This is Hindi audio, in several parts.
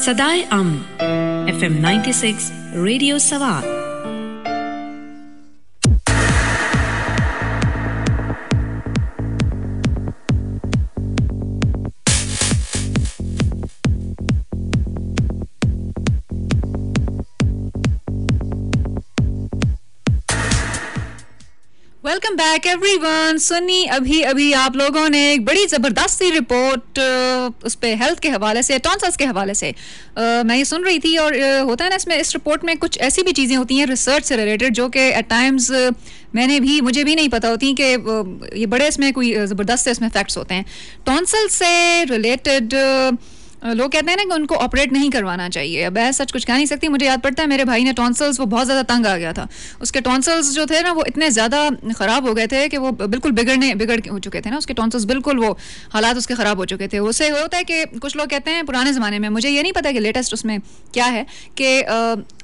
सदाए अमन FM 96 रेडियो सवार। Welcome back everyone. सुनी अभी आप लोगों ने एक बड़ी ज़बरदस्त सी रिपोर्ट उस पे हेल्थ के हवाले से, टॉन्सिल्स के हवाले से मैं ये सुन रही थी। और होता है ना, इसमें इस रिपोर्ट में कुछ ऐसी भी चीज़ें होती हैं रिसर्च से रिलेटेड जो कि एट टाइम्स मुझे भी नहीं पता होती कि ये बड़े इसमें कोई ज़बरदस्त से इसमें फैक्ट्स होते हैं टॉन्सिल से रिलेटेड। लोग कहते हैं ना कि उनको ऑपरेट नहीं करवाना चाहिए। अब मैं सच कुछ कह नहीं सकती। मुझे याद पड़ता है मेरे भाई ने टॉन्सिल्स, वो बहुत ज़्यादा तंग आ गया था। उसके टॉन्सिल्स जो थे ना वो इतने ज़्यादा ख़राब हो गए थे कि वो बिल्कुल बिगड़ हो चुके थे ना। उसके टॉन्सिल्स बिल्कुल वो हालात उसके ख़राब हो चुके थे। उससे होता है कि कुछ लोग कहते हैं पुराने ज़माने में, मुझे ये नहीं पता कि लेटेस्ट उसमें क्या है, कि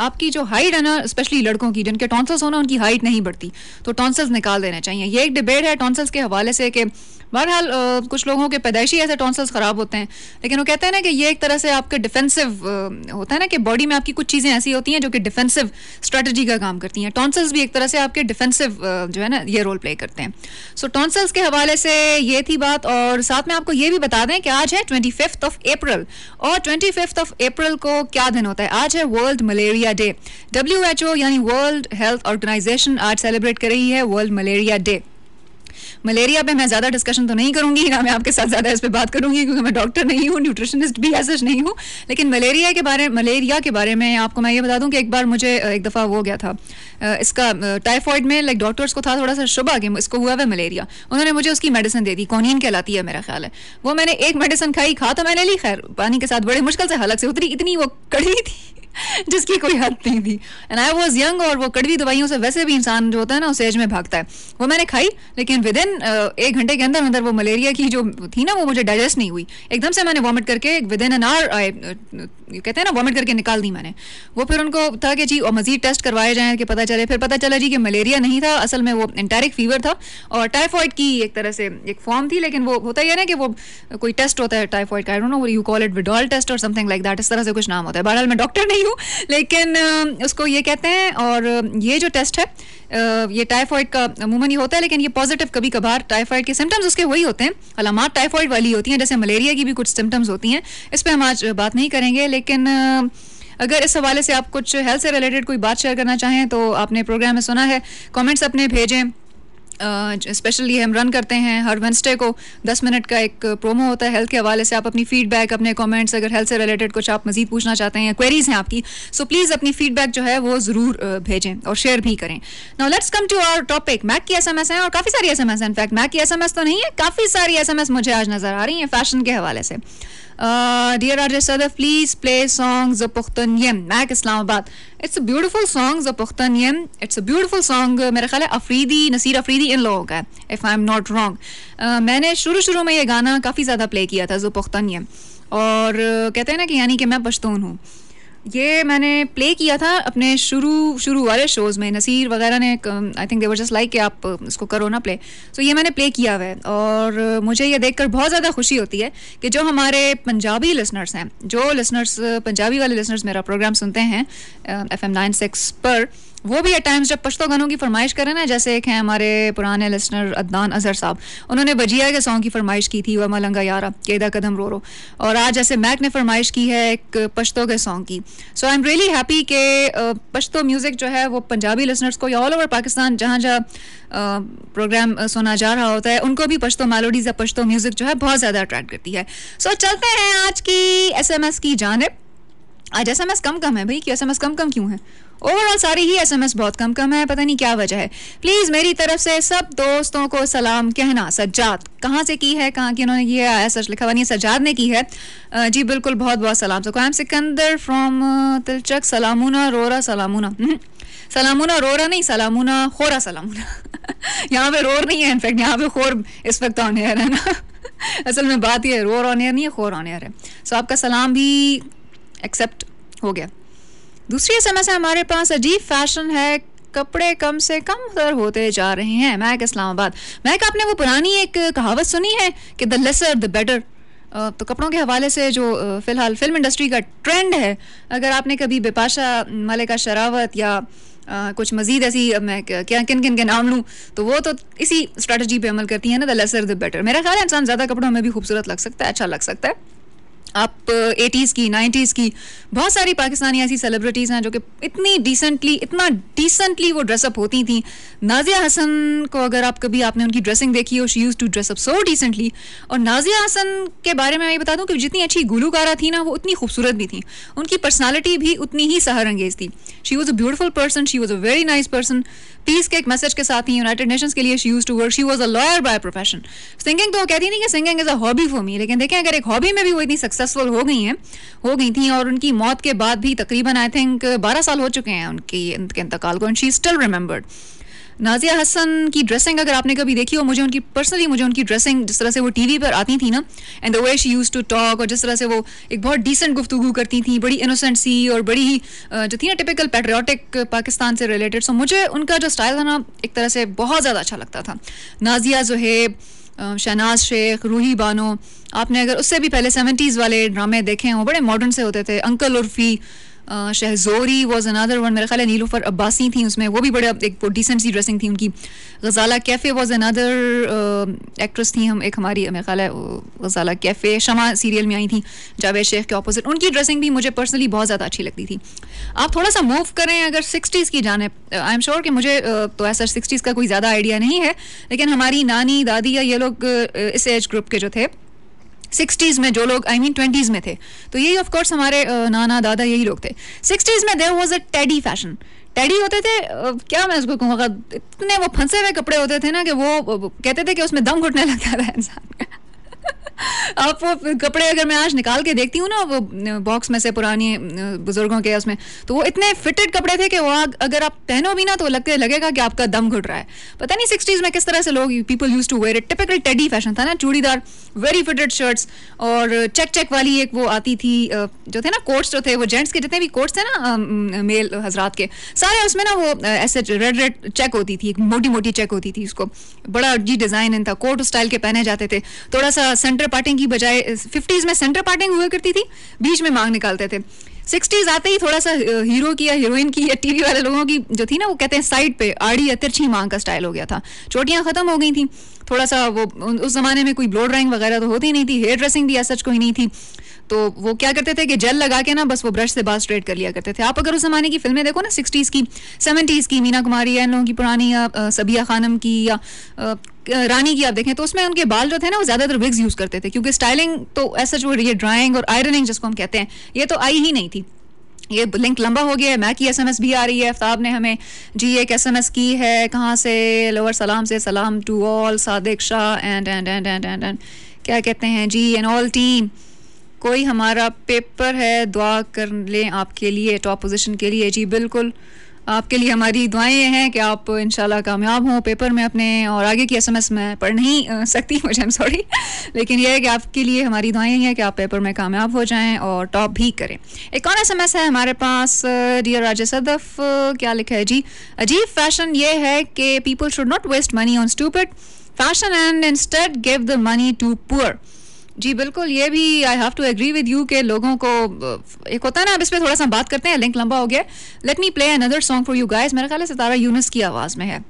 आपकी जो हाइट है ना, स्पेशली लड़कों की जिनके टॉन्सिल्स हो ना, उनकी हाइट नहीं बढ़ती तो टॉन्सिल्स निकाल देने चाहिए। ये एक डिबेट है टॉन्सिल्स के हवाले से कि बहरहाल कुछ लोगों के पैदाइशी ऐसे टॉन्सिल्स ख़राब होते हैं, लेकिन वो कहते हैं ना कि ये एक तरह से आपके डिफेंसिव होता है ना कि बॉडी में आपकी कुछ चीज़ें ऐसी होती हैं जो कि डिफेंसिव स्ट्रेटजी का काम करती हैं। टॉन्सिल्स भी एक तरह से आपके डिफेंसिव जो है ना ये रोल प्ले करते हैं। सो टॉन्सिल्स के हवाले से ये थी बात। और साथ में आपको ये भी बता दें कि आज है 25 अप्रैल, और 25 अप्रैल को क्या दिन होता है? आज है वर्ल्ड मलेरिया डे। WHO यानी वर्ल्ड हेल्थ ऑर्गेनाइजेशन आज सेलिब्रेट कर रही है वर्ल्ड मलेरिया डे। मलेरिया पे मैं ज़्यादा डिस्कशन तो नहीं करूंगी ना, मैं आपके साथ ज़्यादा इस पे बात करूंगी क्योंकि मैं डॉक्टर नहीं हूँ, न्यूट्रिशनिस्ट भी ऐसा नहीं हूँ। लेकिन मलेरिया के बारे में आपको मैं ये बता दूं कि एक बार मुझे एक दफ़ा वो गया था इसका टाइफॉइड में, लाइक डॉक्टर्स को था थोड़ा सा शुबा कि इसको हुआ है मलेरिया। उन्होंने मुझे उसकी मेडिसिन दे दी, कोनीन कहलाती है मेरा ख्याल है। वो मैंने एक मेडिसिन खाई, खा तो मैंने ली, खैर पानी के साथ बड़े मुश्किल से हलक से उतरी, इतनी वो कड़वी थी जिसकी कोई हद नहीं थी। एंड आई वॉज यंग, और वो कड़वी दवाइयों से वैसे भी इंसान जो होता है ना उस एज में भागता है। वो मैंने खाई, लेकिन विद इन 1 घंटे के अंदर वो मलेरिया की जो थी ना वो मुझे डाइजेस्ट नहीं हुई। एकदम से मैंने वॉमिट करके विद इन एन आवर कहते हैं ना वॉमिट करके निकाल दी मैंने। वो फिर उनको था कि जी और मजीद टेस्ट करवाए जाएं कि पता चले। फिर पता चला जी कि मलेरिया नहीं था, असल में वो एंटेरिक फीवर था और टाइफॉइड की एक तरह से एक फॉर्म थी। लेकिन वो होता ही है ना कि वो कोई टेस्ट होता है टाइफॉइड का, I don't know you call it Widal test और समथिंग लाइक दैट, इस तरह से कुछ नाम होता है। बहरहाल मैं डॉक्टर नहीं हूँ, लेकिन उसको ये कहते हैं। और ये जो टेस्ट है ये टाइफॉइड का अमूमन ही होता है, लेकिन ये पॉजिटिव कभी कभार टाइफॉइड के सिम्टम्स उसके वही होते हैं, अलामात टाइफॉइड वाली होती हैं, जैसे मलेरिया की भी कुछ सिम्टम्स होती हैं। इस पर हम आज बात नहीं करेंगे, लेकिन अगर इस हवाले से आप कुछ हेल्थ से रिलेटेड कोई बात शेयर करना चाहें तो आपने प्रोग्राम में सुना है, कमेंट्स अपने भेजें। स्पेशली हम रन करते हैं हर वेडनेसडे को 10 मिनट का एक प्रोमो होता है हेल्थ के हवाले से। आप अपनी फीडबैक, अपने कमेंट्स, अगर हेल्थ से रिलेटेड कुछ आप मजीद पूछना चाहते हैं या क्वेरीज हैं आपकी, सो प्लीज़ अपनी फीडबैक जो है वो ज़रूर भेजें और शेयर भी करें। Now let's come to our topic. मैक की SMS हैं और काफ़ी सारी SMS हैं। इनफैक्ट मैक की SMS तो नहीं है, काफ़ी सारी SMS मुझे आज नज़र आ रही हैं फैशन के हवाले से। Dear RJ Sadaf, please play song Zapukhtaniyem, Mac Islamabad. It's a beautiful song Zapukhtaniyem. It's a beautiful song. मेरा ख्याल है नसीर अफरीदी इन लोगों का है, if I'm not wrong. मैंने शुरू में ये गाना काफ़ी ज़्यादा प्ले किया था Zapukhtaniyem, और कहते हैं ना कि यानी कि मैं पश्तून हूँ। ये मैंने प्ले किया था अपने शुरू वाले शोज़ में। नसीर वगैरह ने I think they were just like कि आप इसको करो ना प्ले। सो ये मैंने प्ले किया हुआ है, और मुझे ये देखकर बहुत ज़्यादा खुशी होती है कि जो हमारे पंजाबी लिसनर्स हैं, जो लिसनर्स पंजाबी वाले लिसनर्स मेरा प्रोग्राम सुनते हैं FM 96 पर, वो भी एट टाइम्स जब पश्तो गानों की फरमाइश करें ना, जैसे एक हैं हमारे पुराने लिसनर अदनान अजहर साहब, उन्होंने बजिया के सॉन्ग की फरमाइश की थी, वह मलंगा यारा केदा कदम रो रो। और आज जैसे मैक ने फरमाइश की है एक पश्तो के सॉन्ग की। सो आई एम रियली हैप्पी कि पश्तो म्यूज़िक जो है वो पंजाबी लिसनर्स को या ऑल ओवर पाकिस्तान जहाँ प्रोग्राम सुना जा रहा होता है उनको भी पश्तो मेलोडीज़ या पश्तो म्यूज़िक जो है बहुत ज़्यादा अट्रैक्ट करती है। सो चलते हैं आज की SMS की जानिब। आज SMS कम है भाई, क्यों SMS कम क्यों है? ओवरऑल सारी ही SMS बहुत कम है, पता नहीं क्या वजह है। प्लीज़ मेरी तरफ से सब दोस्तों को सलाम कहना। सज्जाद कहाँ से की है, कहाँ की उन्होंने किया है, सच लिखा हुआ नहीं, सज्जाद ने की है। जी बिल्कुल, बहुत बहुत सलाम। सो आई एम सिकंदर फ्रॉम तिलचक। सलामुना रोरा सलामुना सलामुना रोरा नहीं, सलामुना खोरा सलामुना यहाँ पे रोर नहीं है, इनफैक्ट यहाँ पे खोर इस वक्त ऑन एयर है ना असल में बात ये है, रोर ऑन एयर नहीं है, खोर ऑन एयर है। सो आपका सलाम भी एक्सेप्ट हो गया। दूसरी SMS है हमारे पास, अजीब फैशन है, कपड़े कम से कम तर होते जा रहे हैं। मैक इस्लामाबाद। मैक आपने वो पुरानी एक कहावत सुनी है कि द लेसर द बेटर? तो कपड़ों के हवाले से जो फ़िलहाल फिल्म इंडस्ट्री का ट्रेंड है, अगर आपने कभी बिपाशा मलिका शेरावत या कुछ मज़ीद ऐसी मैं क्या किन किन के नाम लूँ, तो वो तो इसी स्ट्रेटजी पे अमल करती है ना, द लेसर द बेटर। मेरा ख्याल है इंसान ज़्यादा कपड़ों में भी खूबसूरत लग सकता है, अच्छा लग सकता है। आप 80s की 90s की बहुत सारी पाकिस्तानी ऐसी सेलिब्रिटीज़ हैं जो कि इतना डिसेंटली वो ड्रेसअप होती थी। नाज़िया हसन को अगर आपने उनकी ड्रेसिंग देखी हो, she used to dress up so decently. और नाज़िया हसन के बारे में मैं ये बता दूं कि जितनी अच्छी गुलूकारा थी ना, वो उतनी खूबसूरत भी थी, उनकी पर्सनालिटी भी उतनी ही सहरंगेज थी। She was a beautiful person, she was a very nice person. Peace के एक मैसेज के साथ ही यूनाइटेड नेशंस के लिए she used to work. She was a lawyer by profession. Singing तो कहती नहीं कि singing is a hobby for me, लेकिन देखें अगर एक हॉबी में भी वो इतनी सक्सेसफुल हो गई थी, और उनकी मौत के बाद भी तकरीबन आई थिंक 12 साल हो चुके हैं उनके इंतकाल को, and she still remembered. Nazia Hasan की ड्रेसिंग अगर आपने कभी देखी हो, मुझे उनकी ड्रेसिंग जिस तरह से वो टीवी पर आती थी ना, and the way she used to talk, और जिस तरह से वो एक बहुत डिसेंट गुफ्तगू करती थी, बड़ी इनोसेंट सी और बड़ी ही जो थी ना टिपिकल पैट्रियोटिक पाकिस्तान से रिलेटेड। सो मुझे उनका जो स्टाइल था ना, एक तरह से बहुत ज़्यादा अच्छा लगता था। नाज़िया ज़ुहैब, शहनाज शेख, रूही बानो, आपने अगर उससे भी पहले 70s वाले ड्रामे देखे हैं, वो बड़े मॉडर्न से होते थे। Uncle Urfi, Shahzori was another one, मेरा ख्याल है नीलूफर अब्बासी थी उसमें, वो भी बड़े एक डिसेंट सी ड्रेसिंग थी उनकी। गजाला कैफ़े वॉज अनदर एक्ट्रेस थी, हम एक हमारी मेरा ख्याल है गजाला कैफ़े शमा सीरियल में आई थी जावेद शेख के ऑपोजिट। उनकी ड्रेसिंग भी मुझे पर्सनली बहुत ज़्यादा अच्छी लगती थी। आप थोड़ा सा मूव करें अगर 60s की जाने, आई एम श्योर कि मुझे तो ऐसा 60s का कोई ज़्यादा आइडिया नहीं है, लेकिन हमारी नानी दादी या ये लोग इस एज ग्रुप के जो थे 60s में, जो लोग 20s में थे, तो यही ऑफ कोर्स हमारे नाना दादा यही लोग थे। 60s में there was a teddy fashion. Teddy होते थे, क्या मैं उसको कहूँगा, इतने वो फंसे हुए कपड़े होते थे ना कि वो कहते थे कि उसमें दम घुटने लगता था इंसान। आप वो कपड़े अगर मैं आज निकाल के देखती हूँ ना, वो बॉक्स में से पुरानी बुजुर्गों के उसमें, तो वो इतने फिटेड कपड़े थे कि वो अगर आप पहनो भी ना तो लगेगा कि आपका दम घुट रहा है। पता नहीं 60s में किस तरह से लोग people used to wear it. Typical teddy fashion था ना, चूड़ीदार वेरी फिटेड शर्ट्स, और चेक वाली एक वो आती थी, जो थे ना कोट्स, जो थे वो जेंट्स के जितने भी कोट्स थे ना मेल हजरात के सारे, उसमें ना वो ऐसे रेड चेक होती थी, एक मोटी चेक होती थी, उसको बड़ा अजीब डिजाइन था, कोट स्टाइल के पहने जाते थे। थोड़ा सा सेंटर पार्टिंग की बजाय 50s में सेंटर पार्टिंग हुआ करती थी, बीच में मांग निकालते थे। 60s आते ही थोड़ा सा हीरो की या हीरोइन की या टीवी वाले लोगों की जो थी ना, वो कहते हैं साइड पे आड़ी या तिरछी मांग का स्टाइल हो गया था। चोटियां खत्म हो गई थी, थोड़ा सा वो उस जमाने में कोई ब्लो ड्राइंग वगैरह तो होती नहीं थी, हेयर ड्रेसिंग भी सच कोई नहीं थी, तो वो क्या करते थे कि जेल लगा के ना बस वो ब्रश से बाल स्ट्रेट कर लिया करते थे। आप अगर उस जमाने की फिल्में देखो ना, 60s की 70s की, मीना कुमारी या इन लोगों की पुरानी, या सबिया खानम की या रानी की आप देखें, तो उसमें उनके बाल जो थे ना वो ज्यादातर विग्स यूज करते थे, क्योंकि स्टाइलिंग तो ऐसा जो ये ड्राइंग और आयरनिंग जिसको हम कहते हैं, ये तो आई ही नहीं थी। ये लिंक लंबा हो गया है। मैं की SMS भी आ रही है, आफ्ताब ने हमें जी एक SMS की है, कहाँ से, लोअर सलाम से, सलाम to all Sadiq Shah and क्या कहते हैं जी, एंड ऑल टीम, कोई हमारा पेपर है, दुआ कर लें आपके लिए, टॉप पोजीशन के लिए। जी बिल्कुल, आपके लिए हमारी दुआएं हैं कि आप इंशाल्लाह कामयाब हों पेपर में अपने, और आगे की SMS मैं पढ़ नहीं सकती, मुझे आई एम सॉरी, लेकिन यह है कि आपके लिए हमारी दुआएं हैं कि आप पेपर में कामयाब हो जाएं और टॉप भी करें। एक और SMS है हमारे पास, डियर राजेश सदफ, क्या लिखा है जी, अजीब फैशन ये है कि people should not waste money on stupid fashion and instead give the money to poor. जी बिल्कुल, ये भी I have to agree with you के लोगों को एक होता है ना, अब इस पर थोड़ा सा बात करते हैं, लिंक लंबा हो गया। Let me play another song for you guys, मेरा ख्याल है सितारा यूनुस की आवाज में है।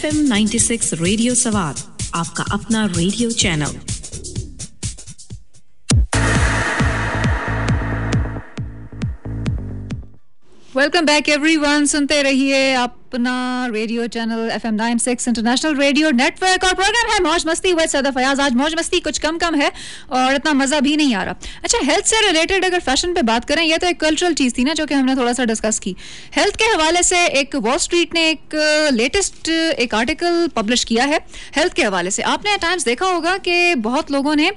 FM 96 रेडियो सवार, आपका अपना radio channel. Welcome back everyone, सुनते रहिए अपना radio channel FM 96 international radio network और प्रोग्राम है मौज मस्ती विद सदा फयाज। आज मौज मस्ती कुछ कम है और इतना मज़ा भी नहीं आ रहा। अच्छा, हेल्थ से रिलेटेड अगर फैशन पे बात करें, ये तो एक कल्चरल चीज़ थी ना जो कि हमने थोड़ा सा डिस्कस की। हेल्थ के हवाले से एक वॉल स्ट्रीट ने एक लेटेस्ट एक आर्टिकल पब्लिश किया है हेल्थ के हवाले से। आपने एट टाइम्स देखा होगा कि बहुत लोगों ने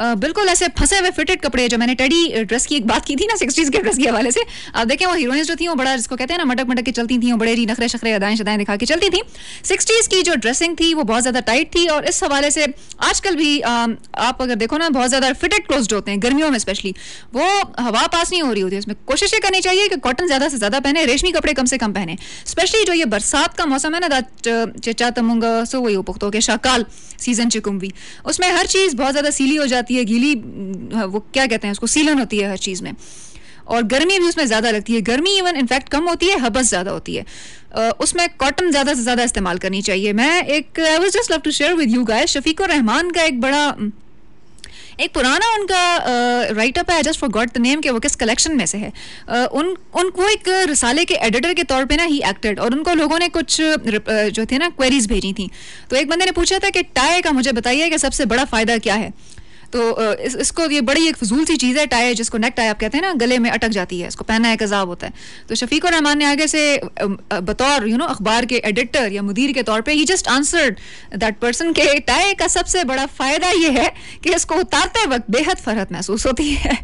बिल्कुल ऐसे फंसे हुए फिटेड कपड़े, जो मैंने टेडी ड्रेस की एक बात की थी ना 60s के ड्रेस के हवाले से, आप देखें वो हीरोइंस जो थी वो बड़ा, जिसको कहते हैं ना, मटक मटक के चलती थी, वो बड़े जी नखरे शखरे अदाएं शदाएं दिखा के चलती थी। 60s की जो ड्रेसिंग थी वो बहुत ज़्यादा टाइट थी और इस हवाले से आजकल भी आप अगर देखो ना, बहुत ज़्यादा फिटेड क्लोथ्स होते हैं, गर्मियों में स्पेशली, वो हवा पास नहीं हो रही होती है। उसमें कोशिश करनी चाहिए कि कॉटन ज़्यादा से ज़्यादा पहने, रेशमी कपड़े कम से कम पहने। स्पेशली जो ये बरसात का मौसम है ना, चचा तमुंगा सो वही उपख्तो के शाकाल सीजन चिकुम्बी, उसमें हर चीज़ बहुत ज़्यादा सीली हो जाती है, गीली, वो क्या कहते हैं उसको, सीलन होती है हर चीज़ में, और गर्मी भी उसमें ज़्यादा लगती है। गर्मी इवन इनफैक्ट कम होती है, हबस ज़्यादा होती है। उसमें कॉटन ज़्यादा से ज़्यादा इस्तेमाल करनी चाहिए। मैं I was just love to share with you guys, Shafiqur Rahman का एक पुराना उनका राइटअप है, जस्ट फॉरगॉट द नेम, कि वो किस कलेक्शन में से है। उनको एक रिसाले के एडिटर के तौर पे ना ही एक्टेड, और उनको लोगों ने कुछ जो थे ना क्वेरीज भेजी थी। तो एक बंदे ने पूछा था कि टाई का मुझे बताइए कि सबसे बड़ा फ़ायदा क्या है। तो इसको, ये बड़ी एक फजूल सी चीज़ है टाई, जिसको नेक टाई आप कहते हैं ना, गले में अटक जाती है, इसको पहनना एक अजाब होता है। तो शफीकुर रहमान ने आगे से बतौर अखबार के एडिटर या मुदीर के तौर पे ही जस्ट आंसर्ड दैट पर्सन के टाई का सबसे बड़ा फ़ायदा ये है कि इसको उतारते वक्त बेहद फरहत महसूस होती है।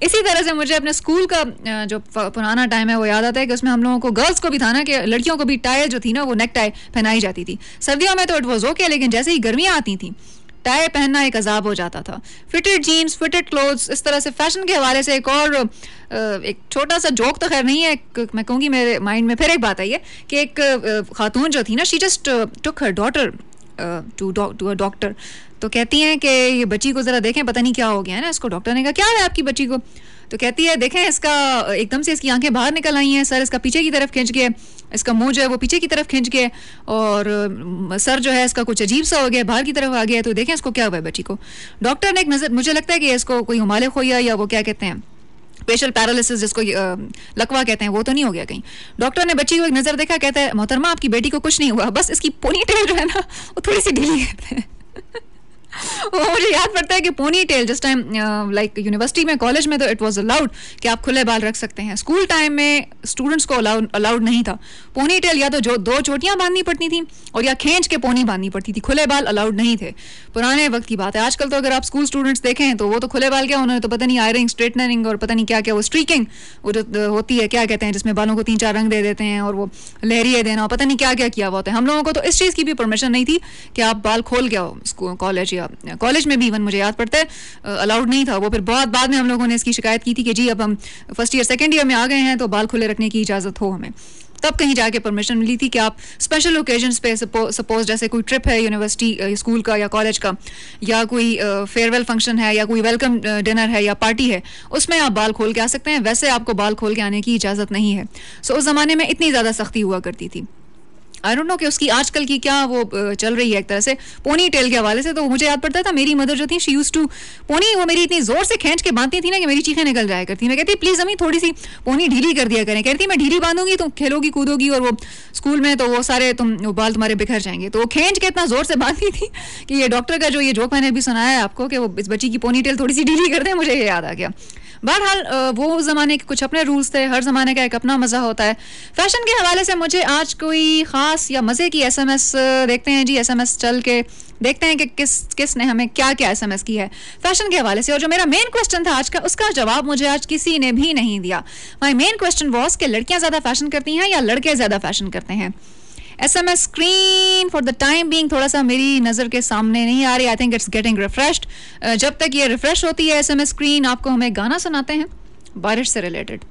इसी तरह से मुझे अपने स्कूल का जो पुराना टाइम है वो याद आता है कि उसमें हम लोगों को, गर्ल्स को भी था ना, कि लड़कियों को भी टाई जो थी ना वो नेक टाई पहनाई जाती थी। सर्दियों में तो इट वॉज ओके, लेकिन जैसे ही गर्मियाँ आती थी टाई पहनना एक अजाब हो जाता था। फिटेड जीन्स, फिटेड क्लोथ्स, इस तरह से फैशन के हवाले से एक छोटा सा जोक तो खैर नहीं है, मैं कहूँगी मेरे माइंड में फिर एक बात आई है कि एक खातून जो थी ना, she just took her daughter to a doctor. तो कहती हैं कि ये बच्ची को ज़रा देखें, पता नहीं क्या हो गया है ना इसको। डॉक्टर ने कहा क्या है आपकी बच्ची को? तो कहती है देखें, इसका एकदम से इसकी आंखें बाहर निकल आई हैं, सर इसका पीछे की तरफ खिंच गया, इसका मुंह जो है वो पीछे की तरफ खिंच गया, और सर जो है इसका कुछ अजीब सा हो गया, बाहर की तरफ आ गया। तो देखें इसको क्या हुआ है बच्ची को। डॉक्टर ने एक नज़र, मुझे लगता है कि इसको कोई हुमाले खोया या वो क्या कहते हैं, फेशियल पैरालिसिस जिसको लकवा कहते हैं, वो तो नहीं हो गया कहीं। डॉक्टर ने बच्ची को एक नज़र देखा, कहता है मोहतरमा आपकी बेटी को कुछ नहीं हुआ, बस इसकी पोनी टेल जो है ना वो थोड़ी सी ढीली कहते हैं। वो मुझे याद पड़ता है कि पोनी टेल जिस टाइम लाइक यूनिवर्सिटी में, कॉलेज में तो इट वाज अलाउड कि आप खुले बाल रख सकते हैं। स्कूल टाइम में स्टूडेंट्स को अलाउड नहीं था। पोनी टेल या तो जो दो चोटियां बांधनी पड़ती थी और या खींच के पोनी बांधनी पड़ती थी, खुले बाल अलाउड नहीं थे। पुराने वक्त की बात है। आजकल तो अगर आप स्कूल स्टूडेंट्स देखें तो वो तो खुले बाल क्या, उन्होंने तो पता नहीं आयरिंग, स्ट्रेटनिंग और पता नहीं क्या क्या, वो स्ट्रीकिंग वो जो होती है, क्या कहते हैं, जिसमें बालों को 3-4 रंग दे देते हैं और वो लहरिए देना और पता नहीं क्या क्या किया हुआ होता है। हम लोगों को तो इस चीज़ की भी परमिशन नहीं थी कि आप बाल खोल के आओ स्कूल, कॉलेज, या कॉलेज में भी इवन मुझे याद पड़ता है अलाउड नहीं था वो। फिर बहुत बाद में हम लोगों ने इसकी शिकायत की थी कि जी अब हम फर्स्ट ईयर सेकंड ईयर में आ गए हैं तो बाल खुले रखने की इजाज़त हो हमें। तब कहीं जाके परमिशन मिली थी कि आप स्पेशल ओकेजन्स पे, सपोज जैसे कोई ट्रिप है यूनिवर्सिटी, स्कूल का या कॉलेज का, या कोई फेयरवेल फंक्शन है या कोई वेलकम डिनर है या पार्टी है, उसमें आप बाल खोल के आ सकते हैं। वैसे आपको बाल खोल के आने की इजाज़त नहीं है। सो उस ज़माने में इतनी ज़्यादा सख्ती हुआ करती थी। आई डोंट नो कि उसकी आजकल की क्या वो चल रही है एक तरह से पोनी टेल के हवाले से। तो मुझे याद पड़ता था मेरी मदर जो थी, शी यूज्ड टू पोनी, वो मेरी इतनी जोर से खींच के बांधती थी ना कि मेरी चीखें निकल जाया करती। मैं कहती प्लीज़ अम्मी थोड़ी सी पोनी ढीली कर दिया करें। कहती मैं ढीली बांधूंगी तुम खेलोगी कूदोगी और वो स्कूल में तो वो सारे वो बाल तुम्हारे बिखर जाएंगे। तो वो खींच के इतना जोर से बांधती थी कि ये डॉक्टर का जो ये जोक मैंने अभी सुनाया है आपको कि वो इस बच्ची की पोनी टेल थोड़ी सी ढीली कर दें, मुझे ये याद आ गया। बहरहाल वो ज़माने के कुछ अपने रूल्स थे, हर ज़माने का एक अपना मज़ा होता है। फैशन के हवाले से मुझे आज कोई ख़ास या मज़े की SMS देखते हैं जी, SMS चल के देखते हैं कि किसने हमें क्या क्या SMS की है फैशन के हवाले से। और जो मेरा मेन क्वेश्चन था आज का, उसका जवाब मुझे आज किसी ने भी नहीं दिया। माई मेन क्वेश्चन वॉज कि लड़कियाँ ज़्यादा फैशन करती हैं या लड़के ज़्यादा फैशन करते हैं। SMS screen for the time being थोड़ा सा मेरी नज़र के सामने नहीं आ रही। I think it's getting refreshed. जब तक ये रिफ्रेश होती है SMS स्क्रीन, आपको हम एक गाना सुनाते हैं बारिश से रिलेटेड।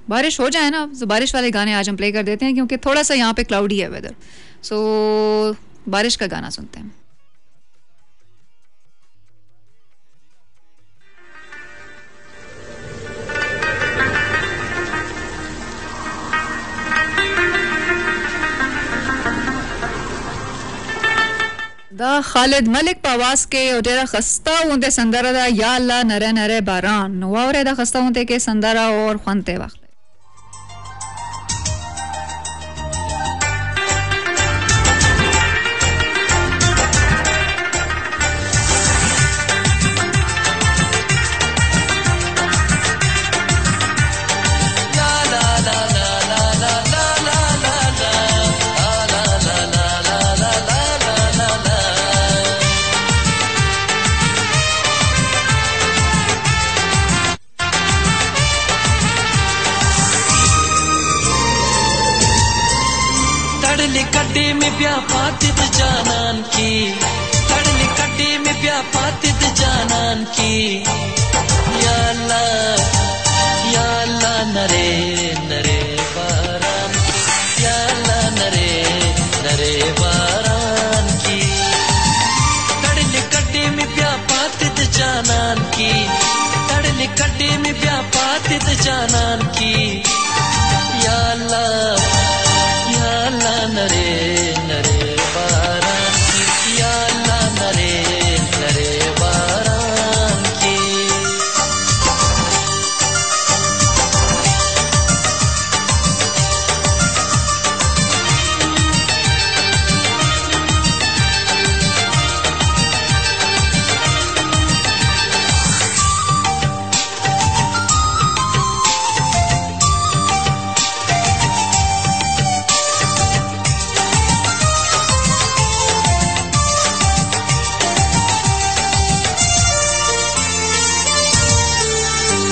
बारिश हो जाए ना तो बारिश वाले गाने आज हम प्ले कर देते हैं क्योंकि थोड़ा सा यहाँ पे क्लाउडी है वेदर। सो बारिश का गाना सुनते हैं। दा खालिद मलिक पावास के ओटेरा खस्ता उनते संदरा दा या अल्लाह नरे नरे बारान वावरे दा खस्ता उनते के संदरा और खनते वक्त कड्डे में ब्या पातिद जानन की तड़ले कड्डे में ब्या पातिद जानन की या अल्लाह नरे नरे बारान या अल्लाह नरे नरे बारान की तड़ले कड्डे में ब्या पातिद जानन की तड़ले कड्डे में ब्या पातिद जानन की या अल्लाह नरे नरे बारान की या अल्लाह नरे नरे बारान की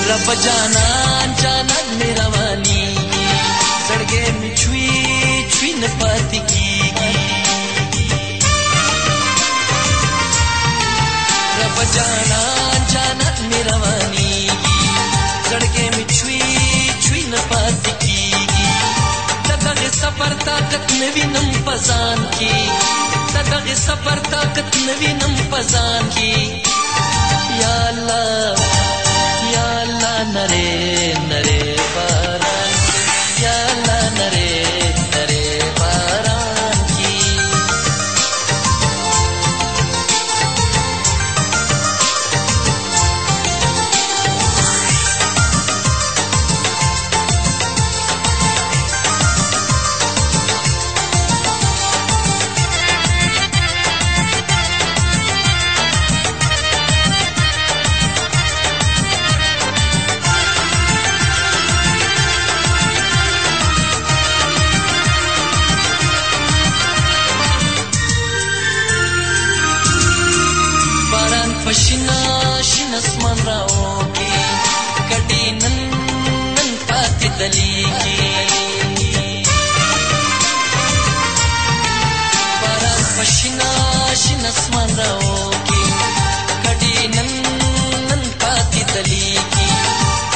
रब जानन जानन मेरा वानी सड़गे में छुई छुई न पाती की रब जानन जानन मेरा वानी सड़गे में छुई छुई न पाती की तदगे सफर ताकत नवीनम पसान की तदगे सफर ताकत नवीनम पसान की या अल्लाह नरे नरे बारान या अल्लाह नरे नरे बारान की पशिना शिनस्मन राओगी कटी नन पाती दलीगी परान पशिना शिनस्मन राओगी कटी नन पाती दलीगी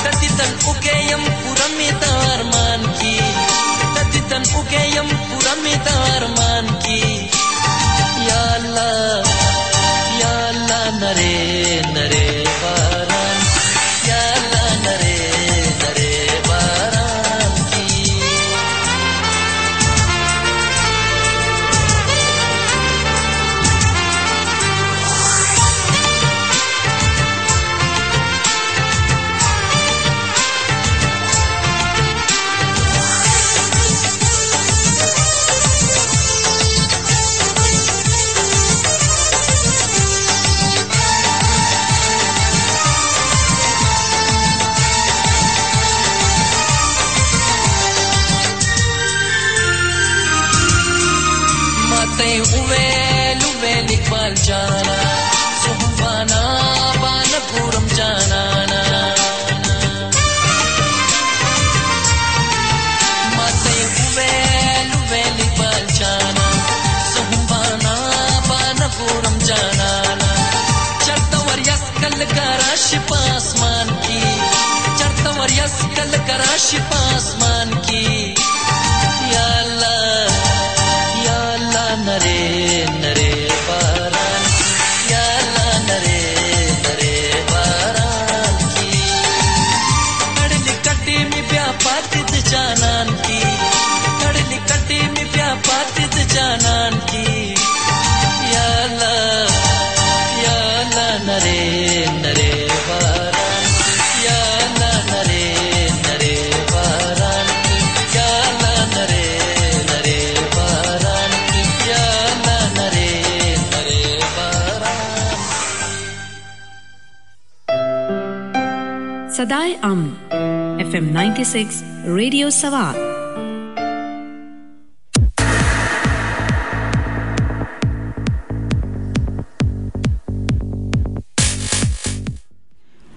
तदितन उकेयम पुरमितार मान की तदितन उकेयम पुरमितार मान की या अल्लाह नरे नरे बारान या अल्लाह नरे नरे बारान की उवेल इकबाल जाना सुहाना बानपुरम जाना माते उवेल इकबाल जाना सुहाना बानपुरम जाना चढ़तवर यस्कल कराश पासमान की चढ़तवर यस्कल कराश पासमान की या अल्लाह नरे नरे बारान सदाए अमन FM 96 रेडियो सवार।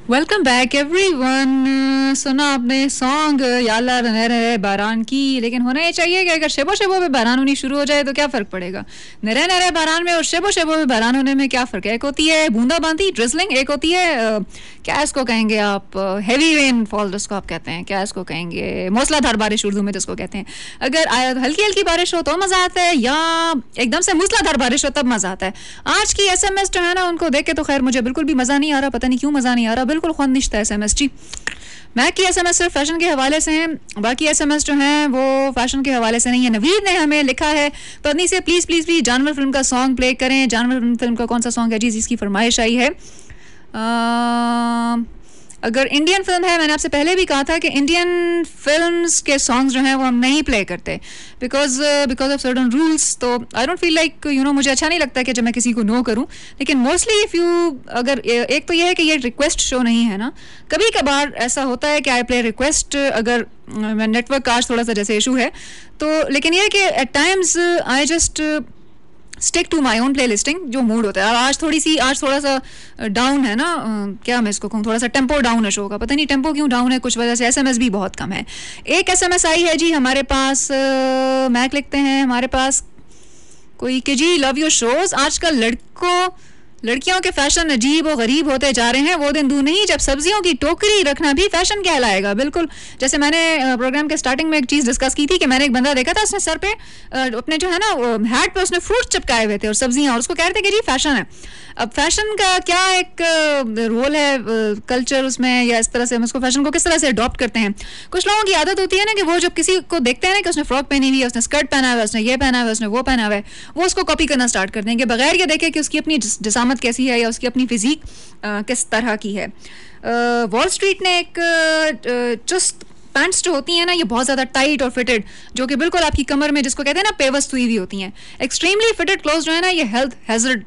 Welcome back everyone. सुना आपने सॉन्ग याला रहे रहे बारान की, लेकिन होना ये चाहिए कि अगर शेबो शेबो में बारान होनी शुरू हो जाए तो क्या फ़र्क पड़ेगा। नरे नरे बारान में और शेबो शेबो में बारान होने में क्या फ़र्क है। एक होती है बूंदाबांदी ड्रिजलिंग, एक होती है क्या इसको कहेंगे आप, हैवी रेनफॉल जिसको आप कहते हैं, क्या इसको कहेंगे, मूसलाधार बारिश उर्दू में जिसको कहते हैं। अगर हल्की हल्की बारिश हो तो मज़ा आता है, या एकदम से मूसलाधार बारिश हो तब मज़ा आता है। आज की SMS जो है ना, उनको देख के तो खैर मुझे बिल्कुल भी मज़ा नहीं आ रहा, पता नहीं क्यों मज़ा नहीं आ रहा, बिल्कुल ख्वानिश्ता SMS जी। मैं की SMS सिर्फ फैशन के हवाले से हैं, बाकी SMS जो हैं वो फैशन के हवाले से नहीं है। नवीद ने हमें लिखा है पत्नी से प्लीज़ प्लीज़ प्लीज़ जानवर फिल्म का सॉन्ग प्ले करें। जानवर फिल्म का कौन सा सॉन्ग है जी जिसकी फरमाइश आई है। अगर इंडियन फिल्म है, मैंने आपसे पहले भी कहा था कि इंडियन फिल्म्स के सॉन्ग्स जो हैं वो हम नहीं प्ले करते बिकॉज ऑफ सर्टन रूल्स। तो आई डोंट फील लाइक मुझे अच्छा नहीं लगता कि जब मैं किसी को नो करूं। लेकिन मोस्टली इफ़ यू अगर एक तो ये है कि ये रिक्वेस्ट शो नहीं है ना, कभी कभार ऐसा होता है कि आई प्ले रिक्वेस्ट, अगर नेटवर्क का आज थोड़ा सा जैसे इशू है तो। लेकिन ये है कि at times I just stick to my own play listing, जो मूड होता है। आज थोड़ा सा डाउन है ना, क्या मैं इसको कहूँ, थोड़ा सा टेम्पो डाउन है शो का, पता नहीं टेम्पो क्यों डाउन है, कुछ वजह से SMS भी बहुत कम है। एक SMS आई है जी हमारे पास, मैक लिखते हैं हमारे पास कोई कि जी लव योर शोज, आजकल लड़कियों के फैशन अजीब और गरीब होते जा रहे हैं। वो दिन दूर नहीं जब सब्जियों की टोकरी रखना भी फैशन कहलाएगा। बिल्कुल, जैसे मैंने प्रोग्राम के स्टार्टिंग में एक चीज़ डिस्कस की थी कि मैंने एक बंदा देखा था, उसने सर पे अपने जो है ना हैट पे उसने फ्रूट चिपकाए हुए थे और सब्जियां, और उसको कह रहे थे कि जी फैशन है। अब फैशन का क्या एक रोल है कल्चर उसमें, या इस तरह से हम उसको फैशन को किस तरह से अडॉप्ट करते हैं। कुछ लोगों की आदत होती है ना कि वो जब किसी को देखते हैं ना कि उसने फ्रॉक पहनी हुई है, उसने स्कर्ट पहना हुआ है, उसने ये पहना हुआ है, उसने वो पहना हुआ है, वो उसको कॉपी करना स्टार्ट कर देंगे बगैर ये देखे कि उसकी अपनी जिसामत कैसी है या उसकी अपनी फिजिक किस तरह की है। वॉल स्ट्रीट ने एक चुस्त पैंट्स जो होती हैं ना, ये बहुत ज़्यादा टाइट और फिटेड, जो कि बिल्कुल आपकी कमर में जिसको कहते हैं ना पेवस्त हुई हुई होती हैं। एक्सट्रीमली फिटेड क्लोथ जो है ना, ये हेल्थ हैजर्ड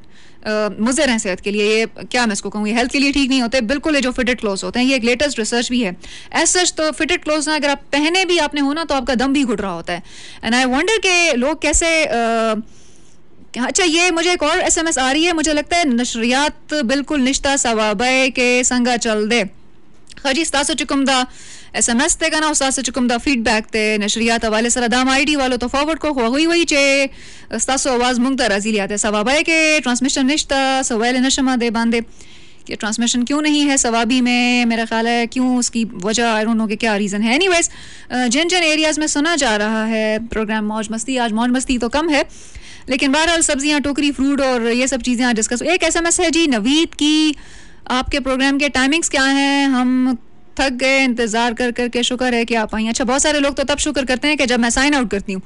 मुज़र हैं सेहत के लिए। ये क्या मैं इसको कहूँ, ये हेल्थ के लिए ठीक नहीं होते बिल्कुल। ये जो फिटेड क्लोथ्स होते हैं, ये एक लेटेस्ट रिसर्च भी है। एज सच तो फिटेड क्लोथ्स ना अगर आप पहने भी आपने हो ना तो आपका दम भी घुट रहा होता है। एंड आई वंडर के लोग कैसे अच्छा, ये मुझे एक और SMS आ रही है, मुझे लगता है नशरियात बिल्कुल निश्ता सवाबे के संगा चल दे खजी स्तासो चुकुमदा SMS ते का ना उस्ताद चुकुमदा फीडबैक ते नशरियात हवाले सर दाम ID वालों तो फॉरवर्ड को हुई चे स्तासो आवाज मुंगता राजी लियाते सवाबे के ट्रांसमिशन निश्ता सवाल नशमा दे बांधे कि ट्रांसमिशन क्यों नहीं है सवाबी में, मेरा ख्याल है क्यों, उसकी वजह आई डोंट नो कि क्या रीज़न है। एनीवेज, जिन जिन एरियाज़ में सुना जा रहा है प्रोग्राम मौज मस्ती, आज मौज मस्ती तो कम है लेकिन बहरहाल सब्जियां, टोकरी, फ्रूट और ये सब चीज़ें आज डिस्कस। एक SMS है जी नवीद की, आपके प्रोग्राम के टाइमिंग्स क्या हैं, हम थक गए इंतज़ार कर करके, शुक्र है कि आप आई। अच्छा, बहुत सारे लोग तो तब शुक्र करते हैं कि जब मैं साइन आउट करती हूँ।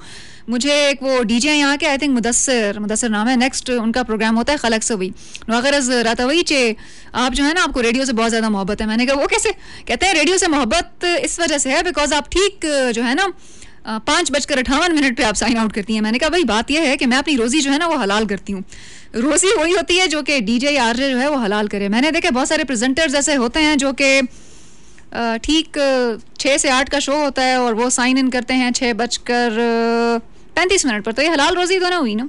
मुझे एक वो DJ यहाँ के, आई थिंक मुदस्सिर नाम है, नेक्स्ट उनका प्रोग्राम होता है खलक से वही नगरज राता वही चे, आप जो है ना आपको रेडियो से बहुत ज़्यादा मोहब्बत है। मैंने कहा वो कैसे, कहते हैं रेडियो से मोहब्बत इस वजह से है बिकॉज आप ठीक जो है ना 5:58 पे आप साइन आउट करती हैं। मैंने कहा भाई बात यह है कि मैं अपनी रोज़ी जो है ना वो हलाल करती हूँ। रोज़ी वही होती है जो कि DJ या RJ जो है वो हलाल करे। मैंने देखा बहुत सारे प्रेजेंटर्स ऐसे होते हैं जो कि ठीक 6 से 8 का शो होता है और वो साइन इन करते हैं 6:35 पर, तो ये हलाल रोज़ी तो ना हुई ना।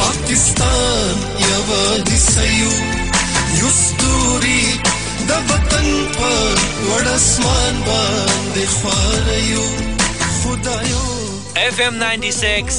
पाकिस्तान यवादी सयू युस्तूरी द वतन पर वडस्मान बांधे ख्वारयू खुदायो FM 96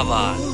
आवाज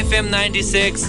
FM 96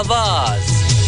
आवाज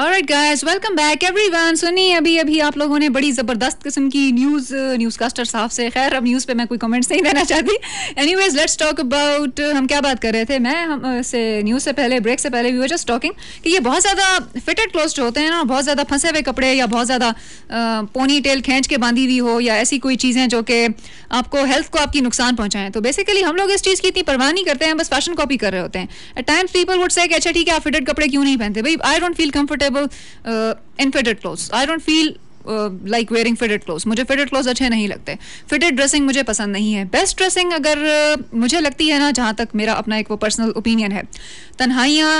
Alright guys, welcome back everyone. सुनिए अभी आप लोगों ने बड़ी ज़बरदस्त किस्म की न्यूज़कास्टर साहब से खैर अब न्यूज़ पे मैं कोई कमेंट्स नहीं देना चाहती. Anyways, let's talk about हम क्या बात कर रहे थे मैं से न्यूज़ से पहले ब्रेक से पहले we were just talking कि ये बहुत ज़्यादा फिटेड क्लोथ्स जो होते हैं ना बहुत ज़्यादा फंसे हुए कपड़े या बहुत ज़्यादा पोनी टेल खींच के बांधी हुई हो या ऐसी कोई चीज़ें जो कि आपको हेल्थ को आपकी नुकसान पहुँचाएं तो बेसिकली हम लोग इस चीज़ की इतनी परवाह नहीं करते हैं बस फैशन कॉपी कर रहे होते हैं. Eight times people would say अच्छा ठीक है आप फिटेड कपड़े क्यों नहीं पहनते भाई I don't feel comfortable in fitted clothes. I don't feel like wearing fitted clothes. मुझे fitted clothes अच्छे नहीं लगते. Fitted dressing मुझे पसंद नहीं है. Best dressing अगर मुझे लगती है ना जहाँ तक मेरा अपना एक वो पर्सनल ओपिनियन है तन्हाइयाँ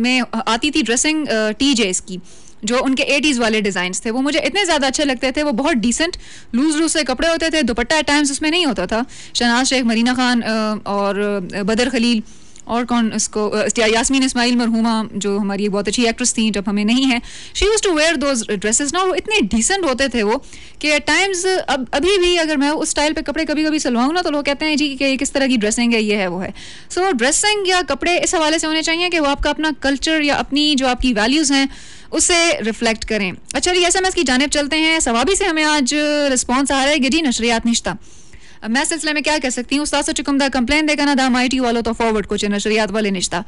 में आती थी ड्रेसिंग TJs की जो उनके 80s वाले डिज़ाइंस थे वो मुझे इतने ज़्यादा अच्छे लगते थे. वो बहुत डिसेंट लूज से कपड़े होते थे. दुपट्टा एट टाइम्स उसमें नहीं होता था. शहनाज शेख, मरीना खान और बदर खलील और कौन इसको यास्मीन इस्माइल मरहूमा जो हमारी एक बहुत अच्छी एक्ट्रेस थी जब हमें नहीं है she used to wear those dresses ना वो इतने डिसेंट होते थे वो कि एट टाइम्स अभी भी अगर मैं उस स्टाइल पे कपड़े कभी कभी सिलवाऊँ ना तो लोग कहते हैं जी कि किस तरह की ड्रेसिंग है ये है वो है. सो ड्रेसिंग या कपड़े इस हवाले से होने चाहिए कि वो आपका अपना कल्चर या अपनी जो आपकी वैल्यूज़ हैं उसे रिफ्लेक्ट करें. अच्छा जी SMS की जानिब चलते हैं. सवाबी से हमें आज रिस्पॉन्स आ रहा है गिरी नशरियात निश्ता. अब मैं सिलसिले में क्या कह सकती हूँ उस्ताद से चुकमदा कंप्लेन देगा ना दाम IT वालों तो फॉरवर्ड कुछ नशरियात वाले निश्ता.